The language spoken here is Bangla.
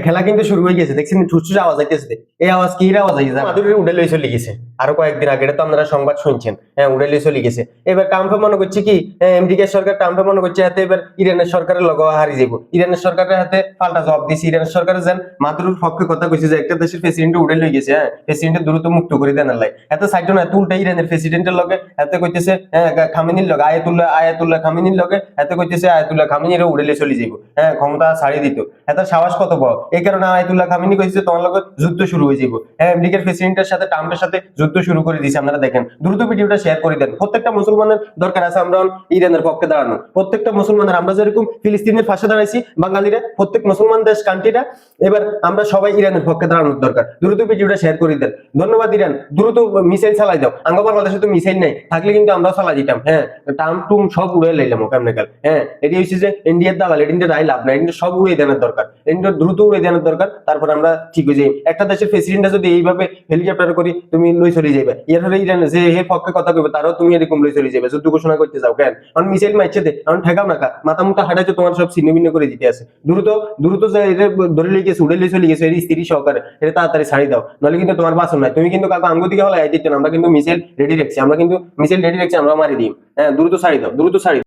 খেলা কিন্তু শুরু হয়ে গেছে, দেখছেন ঠুসঠুস আওয়াজ আইতেছে। এই আওয়াজ কি আওয়াজ আইছে? মাদুরের উড়ে লই চলে গেছে আরো কয়েকদিন আগে, এটা তো আপনারা সংবাদ শুনছেন। হ্যাঁ, উড়ে লই চলে গেছে। এবার ট্রাম্পে মনে করছে কি, আমেরিকা সরকার ট্রাম্পে মনে করছে হাতে এবার ইরানের সরকারের লগো হারি যাব, ইরানের সরকারের হাতে পাল্টা জবাব দিছে। ইরানের সরকার যেন মাদুরের পক্ষে কথা কইছে যে একটা দেশের প্রেসিডেন্ট উড়ে লই গেছে, হ্যাঁ প্রেসিডেন্ট দ্রুত মুক্ত করে দেন আল্লাহ। এত সাইড না, এত উল্টা ইরানের প্রেসিডেন্টের লগে এতে কইতেছে খামেনির লগে আয়াতুল্লাহ খামেনির লগে এতে কইতেছে আয়াতুল্লাহ খামেনির উড়ে লই চলে যাব, হ্যাঁ ক্ষমতা ছাড়িয়ে দিত। এত সাহস কত বড়! এই কারণে আয়াতুল্লাহ খামেনি কইছে তোমার লগে যুদ্ধ শুরু হয়ে যাব। হ্যাঁ, আমেরিকার প্রেসিডেন্টের সাথে ট্রাম্পের সাথে যুদ্ধ শুরু করে দিয়েছে। আপনারা দেখেন, দ্রুত ভিডিওটা শেয়ার করে দেন। প্রত্যেকটা মুসলমানের দরকার আছে আমরা ইরানের পক্ষে দাঁড়ানো। প্রত্যেকটা মুসলমানের, আমরা যেরকম ফিলিস্তিনের পাশে দাঁড়াইছি বাঙালিরা, প্রত্যেক মুসলমান দেশ কান্ট্রিটা, এবার আমরা সবাই ইরানের পক্ষে দাঁড়ানোর দরকার। দ্রুত ভিডিওটা শেয়ার করে দেন। ধন্যবাদ ইরান, দ্রুত মিসাইল চালাই দাও। আঙ্গ বাংলাদেশে তো মিসাইল নাই, থাকলে কিন্তু আমরাও চালাই দিতাম। হ্যাঁ, ট্রাম্প টুম সব উড়ে লাইলাম ওখানে কাল। হ্যাঁ, এটি হচ্ছে যে ইন্ডিয়ার দালাল, এটি রায় লাভ না, এটি সব উড়ে দেওয়ার দরকার, এটি দ্রুত উড়ে দেওয়ার দরকার। তারপর আমরা ঠিক হয়ে যাই। একটা দেশের প্রেসিডেন্ট যদি এইভাবে হেলিকপ্টার করি তুমি লই চলে যাবে, এর হলে ইরান যে হে পক্ষে কথা কইবে তারাও তুমি এরকম লই চলে যাবে। যুদ্ধ ঘোষণা করতে যাও কেন? কারণ মিসাইল মারছে দে, কারণ ঠেকাও না কা মাথা মুটা হাঁটাইছে, তোমার সব ছিন্ন ভিন্ন করে দিতে আছে। দ্রুত দ্রুত যে এটা ধরে লিয়ে গেছে, উড়ে লিয়ে চলে গেছে, এর স্ত্রী সহকারে এটা তাড়াতাড়ি ছাড়ি দাও, নাহলে কিন্তু তোমার বাঁচন নাই। তুমি কিন্তু কাকা আঙ্গুর দিকে হলে দিচ্ছ না, আমরা কিন্তু মিসাইল রেডি রাখছি, আমরা কিন্তু মিসাইল রেডি রাখছি, আমরা মারি দিই। হ্যাঁ, দ্রুত ছাড়ি দাও, দ্রুত ছাড়ি দাও।